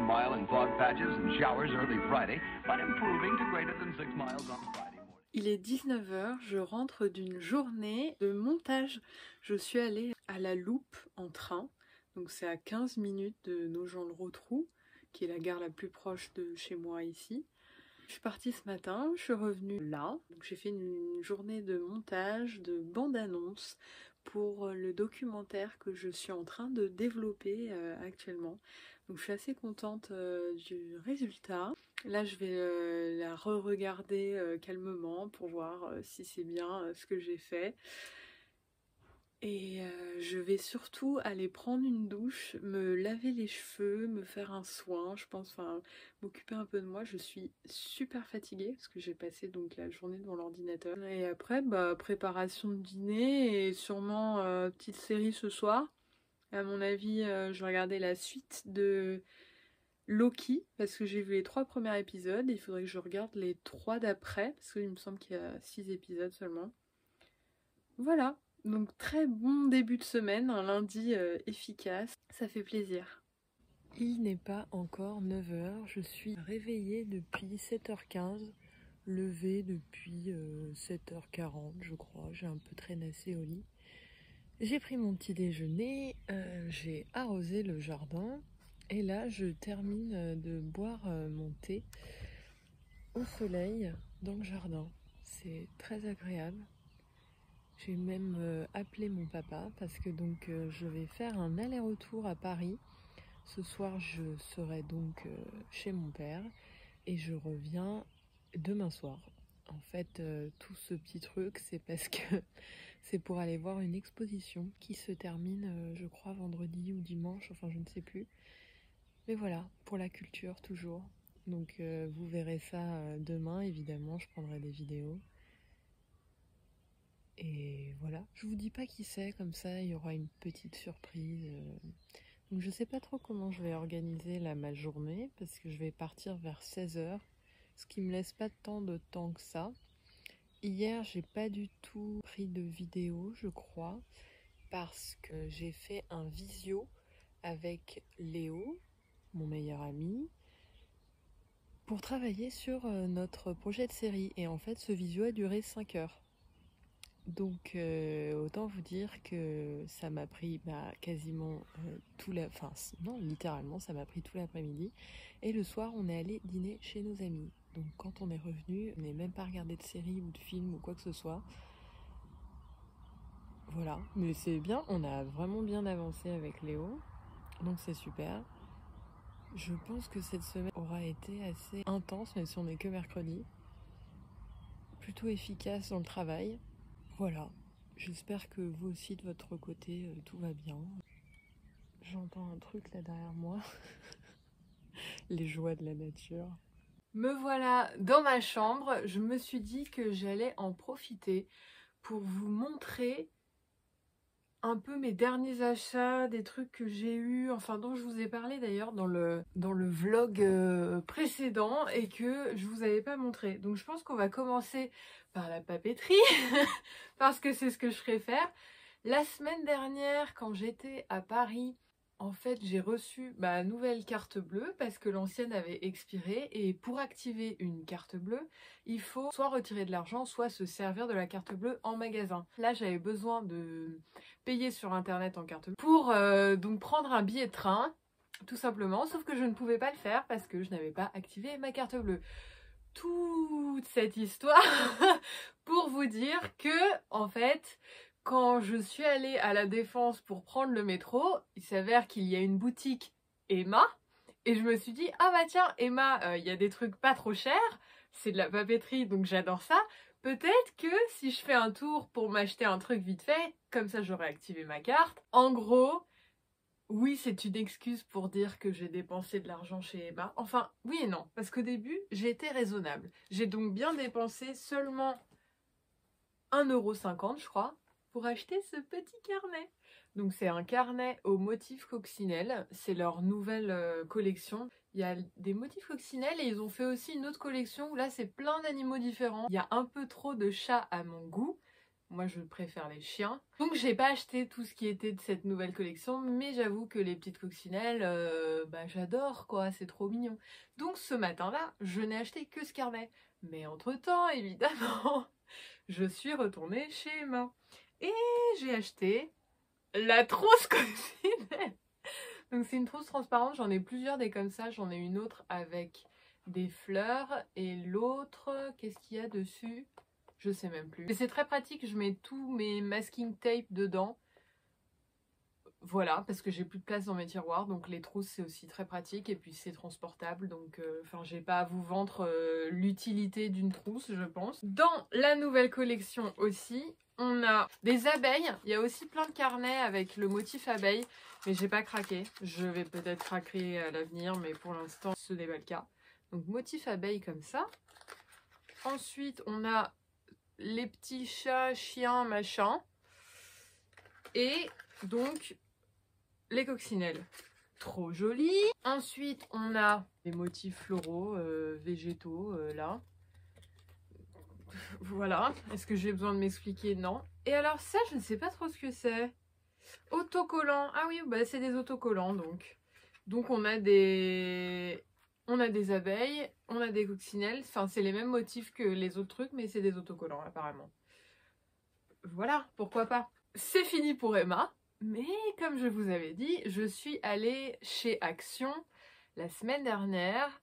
mile in fog patches and showers early Friday, but improving to greater than 6 miles on Friday morning. Il est 19 h, je rentre d'une journée de montage. Je suis allée à la Loupe en train, donc c'est à 15 minutes de Nogent-le-Rotrou, qui est la gare la plus proche de chez moi ici. Je suis partie ce matin, je suis revenue là, donc j'ai fait une journée de montage, de bande-annonce pour le documentaire que je suis en train de développer actuellement. Donc je suis assez contente du résultat. Là je vais la re-regarder calmement pour voir si c'est bien ce que j'ai fait. Et je vais surtout aller prendre une douche, me laver les cheveux, me faire un soin, je pense, enfin m'occuper un peu de moi. Je suis super fatiguée parce que j'ai passé donc la journée devant l'ordinateur. Et après, préparation de dîner et sûrement petite série ce soir. À mon avis, je vais regarder la suite de Loki parce que j'ai vu les 3 premiers épisodes. Il faudrait que je regarde les 3 d'après parce qu'il me semble qu'il y a 6 épisodes seulement. Voilà. Donc très bon début de semaine, un lundi efficace, ça fait plaisir. Il n'est pas encore 9 h, je suis réveillée depuis 7h15, levée depuis 7h40 je crois, j'ai un peu traînassé au lit. J'ai pris mon petit déjeuner, j'ai arrosé le jardin et là je termine de boire mon thé au soleil dans le jardin. C'est très agréable. J'ai même appelé mon papa parce que donc je vais faire un aller-retour à Paris. Ce soir je serai donc chez mon père et je reviens demain soir. En fait tout ce petit truc c'est parce que c'est pour aller voir une exposition qui se termine je crois vendredi ou dimanche, enfin je ne sais plus. Mais voilà, pour la culture toujours. Donc vous verrez ça demain évidemment, je prendrai des vidéos. Et voilà, je vous dis pas qui c'est, comme ça il y aura une petite surprise. Donc je sais pas trop comment je vais organiser là ma journée, parce que je vais partir vers 16 h, ce qui me laisse pas tant de temps que ça. Hier j'ai pas du tout pris de vidéo je crois, parce que j'ai fait un visio avec Léo, mon meilleur ami, pour travailler sur notre projet de série. Et en fait ce visio a duré 5 heures. Donc autant vous dire que ça m'a pris quasiment non littéralement ça m'a pris tout l'après-midi. Et le soir on est allé dîner chez nos amis. Donc quand on est revenu, on n'est même pas regardé de série ou de film ou quoi que ce soit. Voilà, mais c'est bien, on a vraiment bien avancé avec Léo. Donc c'est super. Je pense que cette semaine aura été assez intense, même si on n'est que mercredi. Plutôt efficace dans le travail. Voilà, j'espère que vous aussi de votre côté tout va bien. J'entends un truc là derrière moi. Les joies de la nature. Me voilà dans ma chambre, je me suis dit que j'allais en profiter pour vous montrer un peu mes derniers achats, des trucs que j'ai eu, enfin dont je vous ai parlé d'ailleurs dans le vlog précédent et que je vous avais pas montré. Donc je pense qu'on va commencer par la papeterie parce que c'est ce que je préfère. La semaine dernière, quand j'étais à Paris, en fait j'ai reçu ma nouvelle carte bleue parce que l'ancienne avait expiré, et pour activer une carte bleue, il faut soit retirer de l'argent, soit se servir de la carte bleue en magasin. Là j'avais besoin de payer sur internet en carte bleue pour donc prendre un billet de train, tout simplement, sauf que je ne pouvais pas le faire parce que je n'avais pas activé ma carte bleue. Toute cette histoire pour vous dire que, en fait, quand je suis allée à la Défense pour prendre le métro, il s'avère qu'il y a une boutique Emma, et je me suis dit, ah bah tiens, Emma, il y a des trucs pas trop chers, c'est de la papeterie, donc j'adore ça. Peut-être que si je fais un tour pour m'acheter un truc vite fait, comme ça j'aurai activé ma carte. En gros, oui, c'est une excuse pour dire que j'ai dépensé de l'argent chez Emma. Enfin, oui et non, parce qu'au début, j'ai été raisonnable. J'ai donc bien dépensé seulement 1,50 € je crois, pour acheter ce petit carnet. Donc c'est un carnet au motif coccinelle, c'est leur nouvelle collection. Il y a des motifs coccinelle et ils ont fait aussi une autre collection où là c'est plein d'animaux différents. Il y a un peu trop de chats à mon goût, Moi, je préfère les chiens. Donc, j'ai pas acheté tout ce qui était de cette nouvelle collection, mais j'avoue que les petites coccinelles, j'adore, quoi. C'est trop mignon. Donc, ce matin-là, je n'ai acheté que ce carnet. Mais entre-temps, évidemment, je suis retournée chez Emma. Et j'ai acheté la trousse coccinelle. Donc, c'est une trousse transparente. J'en ai plusieurs des comme ça. J'en ai une autre avec des fleurs. Et l'autre, qu'est-ce qu'il y a dessus ? Je sais même plus. Mais c'est très pratique, je mets tous mes masking tape dedans. Voilà, parce que j'ai plus de place dans mes tiroirs, donc les trousses c'est aussi très pratique et puis c'est transportable, donc j'ai pas à vous vendre l'utilité d'une trousse, je pense. Dans la nouvelle collection aussi, on a des abeilles. Il y a aussi plein de carnets avec le motif abeille, mais j'ai pas craqué. Je vais peut-être craquer à l'avenir, mais pour l'instant ce n'est pas le cas. Donc motif abeille comme ça. Ensuite, on a les petits chats, chiens, machin. Et donc, les coccinelles. Trop joli. Ensuite, on a les motifs floraux, végétaux, là. Voilà. Est-ce que j'ai besoin de m'expliquer? Non. Et alors ça, je ne sais pas trop ce que c'est. Autocollants. Ah oui, bah, c'est des autocollants, donc. Donc, on a des abeilles, on a des coccinelles. Enfin, c'est les mêmes motifs que les autres trucs, mais c'est des autocollants, apparemment. Voilà, pourquoi pas. C'est fini pour Emma. Mais comme je vous avais dit, je suis allée chez Action la semaine dernière.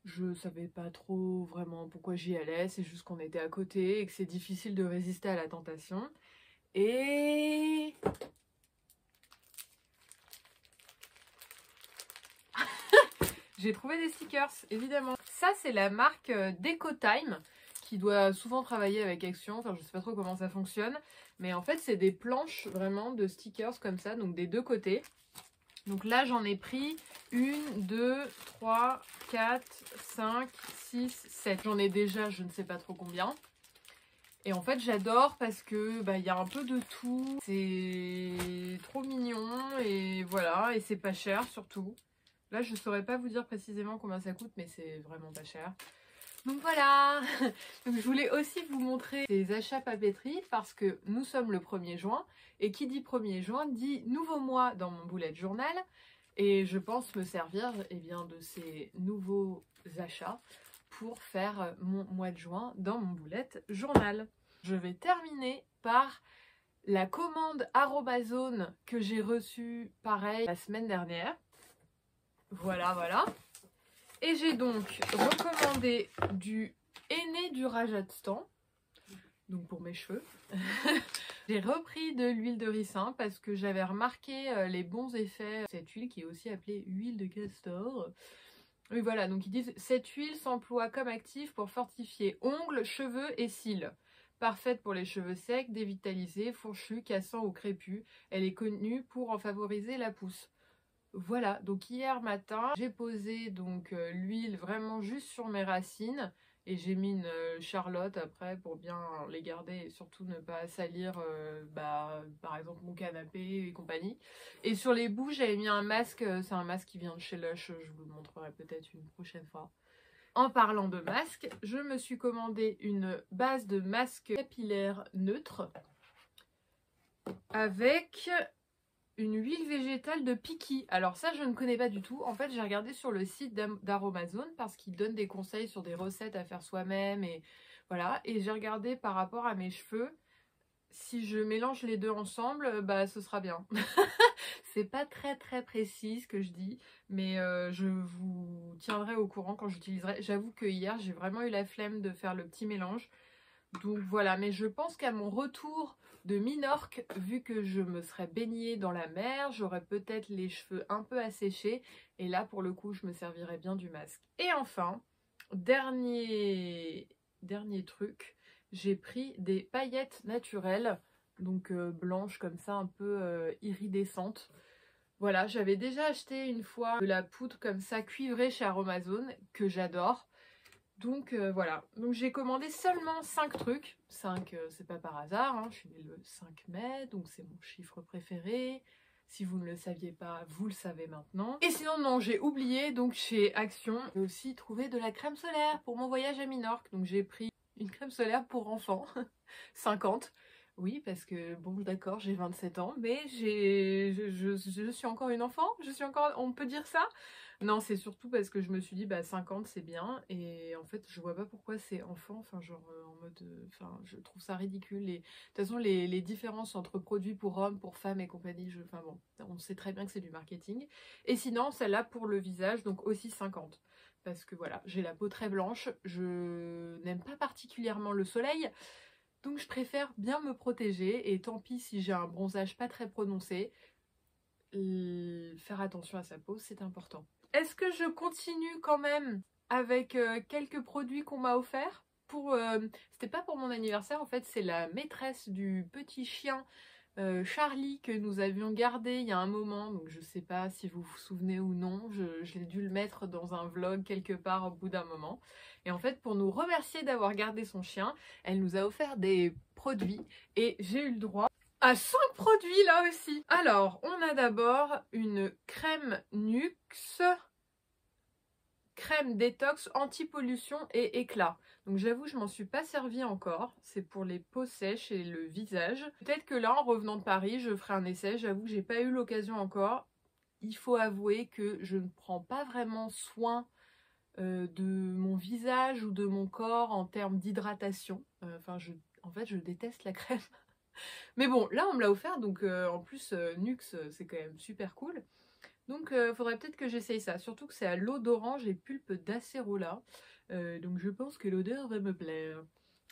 Je savais pas trop vraiment pourquoi j'y allais. C'est juste qu'on était à côté et que c'est difficile de résister à la tentation. Et... j'ai trouvé des stickers, évidemment. Ça, c'est la marque DecoTime, qui doit souvent travailler avec Action. Enfin, je sais pas trop comment ça fonctionne. Mais en fait, c'est des planches vraiment de stickers comme ça, donc des deux côtés. Donc là, j'en ai pris 1, 2, 3, 4, 5, 6, 7. J'en ai déjà, je ne sais pas trop combien. Et en fait, j'adore parce que y a un peu de tout. C'est trop mignon et voilà. Et c'est pas cher surtout. Là, je saurais pas vous dire précisément combien ça coûte, mais c'est vraiment pas cher. Donc voilà. Donc je voulais aussi vous montrer ces achats papeterie parce que nous sommes le 1er juin. Et qui dit 1er juin dit nouveau mois dans mon bullet journal. Et je pense me servir de ces nouveaux achats pour faire mon mois de juin dans mon bullet journal. Je vais terminer par la commande Aromazone que j'ai reçue pareil la semaine dernière. Voilà, voilà. Et j'ai donc recommandé du henné du Rajasthan, donc pour mes cheveux. J'ai repris de l'huile de ricin parce que j'avais remarqué les bons effets de cette huile qui est aussi appelée huile de castor. Oui, voilà, donc ils disent « Cette huile s'emploie comme actif pour fortifier ongles, cheveux et cils. Parfaite pour les cheveux secs, dévitalisés, fourchus, cassants ou crépus. Elle est connue pour en favoriser la pousse. » Voilà, donc hier matin, j'ai posé donc l'huile vraiment juste sur mes racines et j'ai mis une charlotte après pour bien les garder et surtout ne pas salir par exemple mon canapé et compagnie. Et sur les bouts, j'avais mis un masque, c'est un masque qui vient de chez Lush, je vous le montrerai peut-être une prochaine fois. En parlant de masque, je me suis commandé une base de masque capillaire neutre avec une huile végétale de Piki. Alors ça, je ne connais pas du tout. En fait, j'ai regardé sur le site d'Aromazone parce qu'ils donnent des conseils sur des recettes à faire soi-même. Et voilà. Et j'ai regardé par rapport à mes cheveux. Si je mélange les deux ensemble, ce sera bien. C'est pas très précis ce que je dis. Mais je vous tiendrai au courant quand j'utiliserai. J'avoue que hier, j'ai vraiment eu la flemme de faire le petit mélange. Donc voilà. Mais je pense qu'à mon retour de Minorque, vu que je me serais baignée dans la mer, j'aurais peut-être les cheveux un peu asséchés et là pour le coup je me servirais bien du masque. Et enfin, dernier truc, j'ai pris des paillettes naturelles, donc blanches comme ça, un peu iridescentes. Voilà, j'avais déjà acheté une fois de la poudre comme ça cuivrée chez Aromazone que j'adore. Donc voilà, donc j'ai commandé seulement 5 trucs. 5, c'est pas par hasard, hein. Je suis née le 5 mai, donc c'est mon chiffre préféré. Si vous ne le saviez pas, vous le savez maintenant. Et sinon, non, j'ai oublié, donc chez Action, j'ai aussi trouvé de la crème solaire pour mon voyage à Minorque. Donc j'ai pris une crème solaire pour enfants, 50. Oui, parce que, bon, d'accord, j'ai 27 ans, mais je suis encore une enfant, on peut dire ça? Non, c'est surtout parce que je me suis dit, bah 50 c'est bien, et en fait, je vois pas pourquoi c'est enfant, enfin, genre, en mode, enfin, je trouve ça ridicule, et de toute façon, les différences entre produits pour hommes, pour femmes et compagnie, enfin bon, on sait très bien que c'est du marketing. Et sinon, celle-là pour le visage, donc aussi 50. Parce que voilà, j'ai la peau très blanche, je n'aime pas particulièrement le soleil, donc je préfère bien me protéger, et tant pis si j'ai un bronzage pas très prononcé, faire attention à sa peau, c'est important. Est-ce que je continue quand même avec quelques produits qu'on m'a offerts pour, c'était pas pour mon anniversaire, en fait c'est la maîtresse du petit chien Charlie que nous avions gardé il y a un moment, donc je sais pas si vous vous souvenez ou non, je l'ai dû le mettre dans un vlog quelque part au bout d'un moment. Et en fait, pour nous remercier d'avoir gardé son chien, elle nous a offert des produits et j'ai eu le droit à 5 produits là aussi. Alors, on a d'abord une crème Nux, crème détox anti-pollution et éclat. Donc j'avoue, je m'en suis pas servi encore. C'est pour les peaux sèches et le visage. Peut-être que là, en revenant de Paris, je ferai un essai. J'avoue que j'ai pas eu l'occasion encore. Il faut avouer que je ne prends pas vraiment soin de mon visage ou de mon corps en termes d'hydratation. En fait, je déteste la crème. Mais bon, là, on me l'a offert. Donc en plus, Nux, c'est quand même super cool. Donc faudrait peut-être que j'essaye ça, surtout que c'est à l'eau d'orange et pulpe d'acérola, donc je pense que l'odeur va me plaire.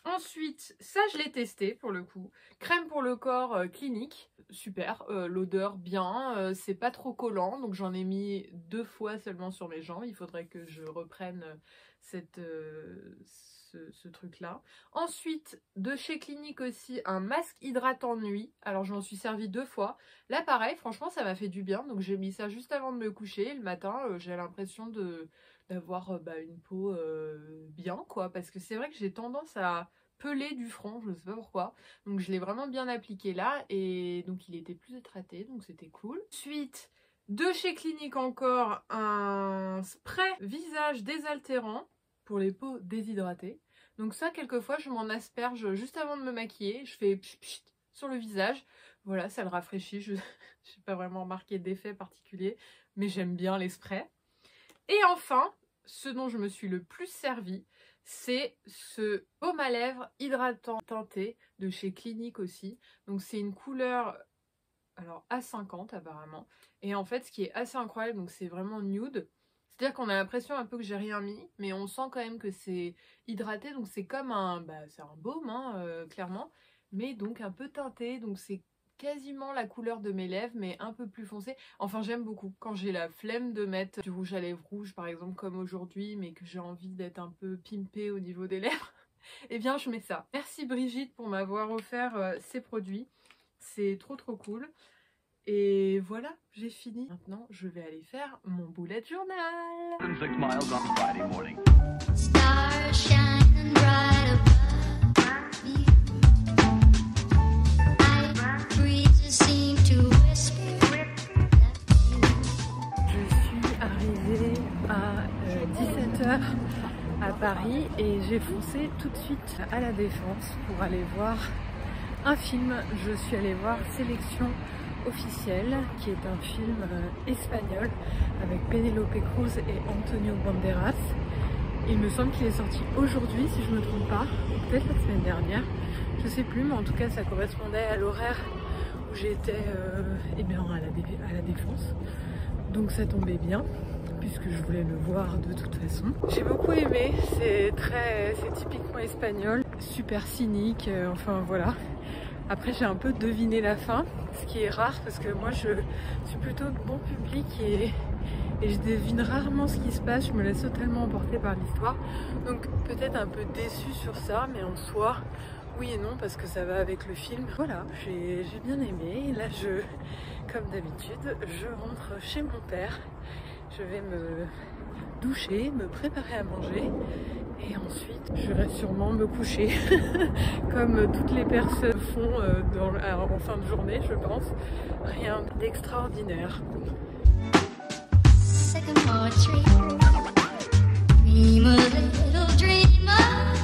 Ensuite, ça je l'ai testé pour le coup, crème pour le corps Clinique, super, l'odeur bien, c'est pas trop collant, donc j'en ai mis 2 fois seulement sur mes jambes, il faudrait que je reprenne ce truc là. Ensuite, de chez Clinique aussi, un masque hydratant nuit. Alors je m'en suis servi 2 fois. Là pareil, franchement ça m'a fait du bien. Donc j'ai mis ça juste avant de me coucher. Le matin, j'ai l'impression d'avoir une peau bien quoi. Parce que c'est vrai que j'ai tendance à peler du front, je ne sais pas pourquoi. Donc je l'ai vraiment bien appliqué là. Et donc il était plus hydraté, donc c'était cool. Ensuite, de chez Clinique encore, un spray visage désaltérant pour les peaux déshydratées. Donc ça, quelquefois, je m'en asperge juste avant de me maquiller. Je fais pchit, pchit sur le visage. Voilà, ça le rafraîchit. Je n'ai pas vraiment remarqué d'effet particulier, mais j'aime bien les sprays. Et enfin, ce dont je me suis le plus servi, c'est ce baume à lèvres hydratant teinté de chez Clinique aussi. Donc c'est une couleur, alors A50 apparemment. Et en fait, ce qui est assez incroyable, donc c'est vraiment nude. C'est-à-dire qu'on a l'impression un peu que j'ai rien mis, mais on sent quand même que c'est hydraté, donc c'est comme un, c'est un baume, hein, clairement, mais donc un peu teinté, donc c'est quasiment la couleur de mes lèvres, mais un peu plus foncé. Enfin, j'aime beaucoup. Quand j'ai la flemme de mettre du rouge à lèvres rouge, par exemple, comme aujourd'hui, mais que j'ai envie d'être un peu pimpée au niveau des lèvres, eh bien, je mets ça. Merci Brigitte pour m'avoir offert ces produits. C'est trop cool. Et voilà, j'ai fini. Maintenant, je vais aller faire mon bullet journal. 6 miles on Friday morning. Stars shining bright above me. Night breezes seem to whisper. Je suis arrivée à 17h à Paris et j'ai foncé tout de suite à la Défense pour aller voir un film. Je suis allée voir Sélection officielle, qui est un film espagnol avec Penélope Cruz et Antonio Banderas. Il me semble qu'il est sorti aujourd'hui, si je me trompe pas, ou peut-être la semaine dernière, je sais plus, mais en tout cas ça correspondait à l'horaire où j'étais à la Défense. Donc ça tombait bien, puisque je voulais le voir de toute façon. J'ai beaucoup aimé, c'est typiquement espagnol, super cynique, enfin voilà. Après j'ai un peu deviné la fin, ce qui est rare parce que moi je suis plutôt de bon public et je devine rarement ce qui se passe, je me laisse totalement emporter par l'histoire. Donc peut-être un peu déçue sur ça, mais en soi, oui et non, parce que ça va avec le film. Voilà, j'ai bien aimé. Et là, comme d'habitude, je rentre chez mon père. Je vais me doucher, me préparer à manger. Et ensuite, je vais sûrement me coucher, comme toutes les personnes font en fin de journée, je pense. Rien d'extraordinaire. Sycamore tree. Dream a little dreamer.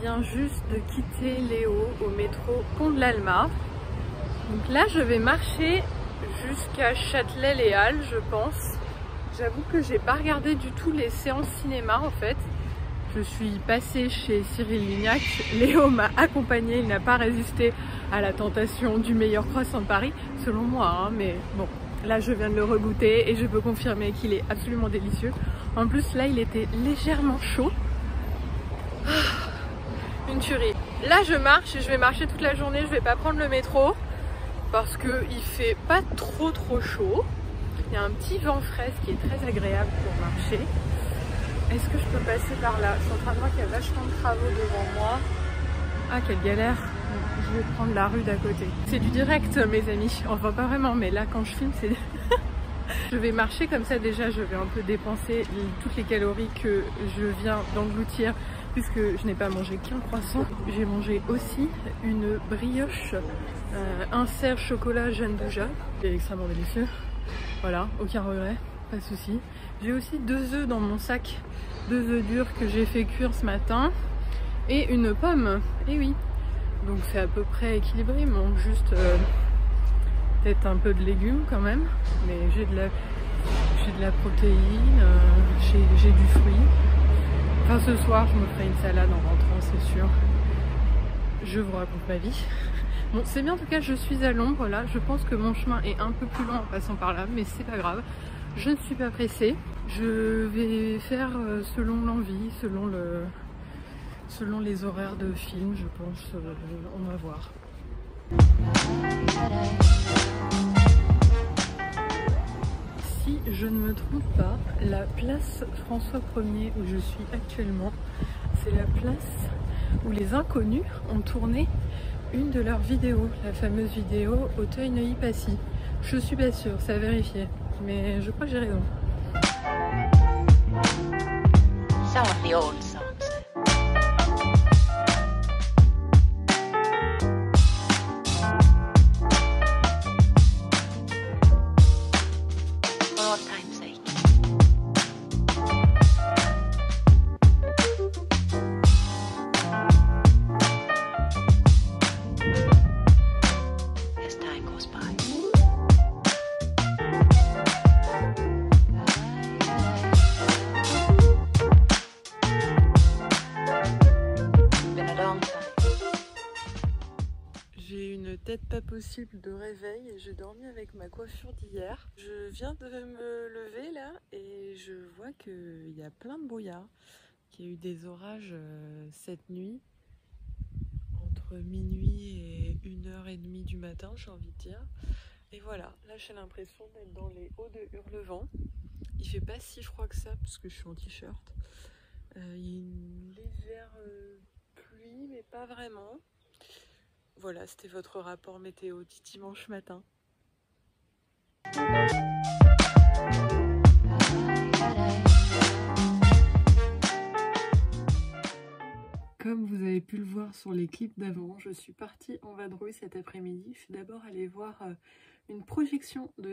viens juste de quitter Léo au métro Pont de l'Alma. Donc là je vais marcher jusqu'à Châtelet-Les Halles je pense. J'avoue que j'ai pas regardé du tout les séances cinéma en fait. Je suis passée chez Cyril Lignac, Léo m'a accompagnée, il n'a pas résisté à la tentation du meilleur croissant de Paris, selon moi, hein, mais bon, là je viens de le regoûter et je peux confirmer qu'il est absolument délicieux. En plus là il était légèrement chaud. Une tuerie. Là je marche et je vais marcher toute la journée, je vais pas prendre le métro parce qu'il fait pas trop chaud. Il y a un petit vent frais qui est très agréable pour marcher. Est-ce que je peux passer par là? Je suis en train de voir qu'il y a vachement de travaux devant moi. Ah quelle galère. Je vais prendre la rue d'à côté. C'est du direct mes amis. Enfin pas vraiment mais là quand je filme c'est... Je vais marcher comme ça déjà, je vais un peu dépenser toutes les calories que je viens d'engloutir puisque je n'ai pas mangé qu'un croissant. J'ai mangé aussi une brioche, un cerf chocolat Jeanne Bouja. C'est extrêmement délicieux. Voilà, aucun regret, pas de souci. J'ai aussi 2 œufs dans mon sac, 2 œufs durs que j'ai fait cuire ce matin et une pomme. Et oui, donc c'est à peu près équilibré, il manque juste peut-être un peu de légumes quand même, mais j'ai de la protéine, j'ai du fruit. Enfin ce soir je me ferai une salade en rentrant c'est sûr. Je vous raconte ma vie. Bon c'est bien en tout cas, je suis à l'ombre là, je pense que mon chemin est un peu plus long en passant par là, mais c'est pas grave. Je ne suis pas pressée, je vais faire selon l'envie, selon les horaires de film, je pense, on va voir. Si je ne me trompe pas, la place François 1er où je suis actuellement, c'est la place où les inconnus ont tourné une de leurs vidéos, la fameuse vidéo Auteuil-Neuilly-Passy. Je suis pas sûre, c'est à vérifier, mais je crois que j'ai raison. Some of the old songs. For all time's sake. As time goes by. J'ai une tête pas possible de réveil et j'ai dormi avec ma coiffure d'hier. Je viens de me lever là et je vois qu'il y a plein de brouillard, qu'il y a eu des orages cette nuit, entre minuit et 1h30 du matin j'ai envie de dire. Et voilà, là j'ai l'impression d'être dans les hauts de Hurlevent. Il fait pas si froid que ça parce que je suis en t-shirt. Il y a une légère pluie mais pas vraiment. Voilà, c'était votre rapport météo du dimanche matin. Comme vous avez pu le voir sur les clips d'avant, je suis partie en vadrouille cet après-midi. Je suis d'abord allée voir une projection de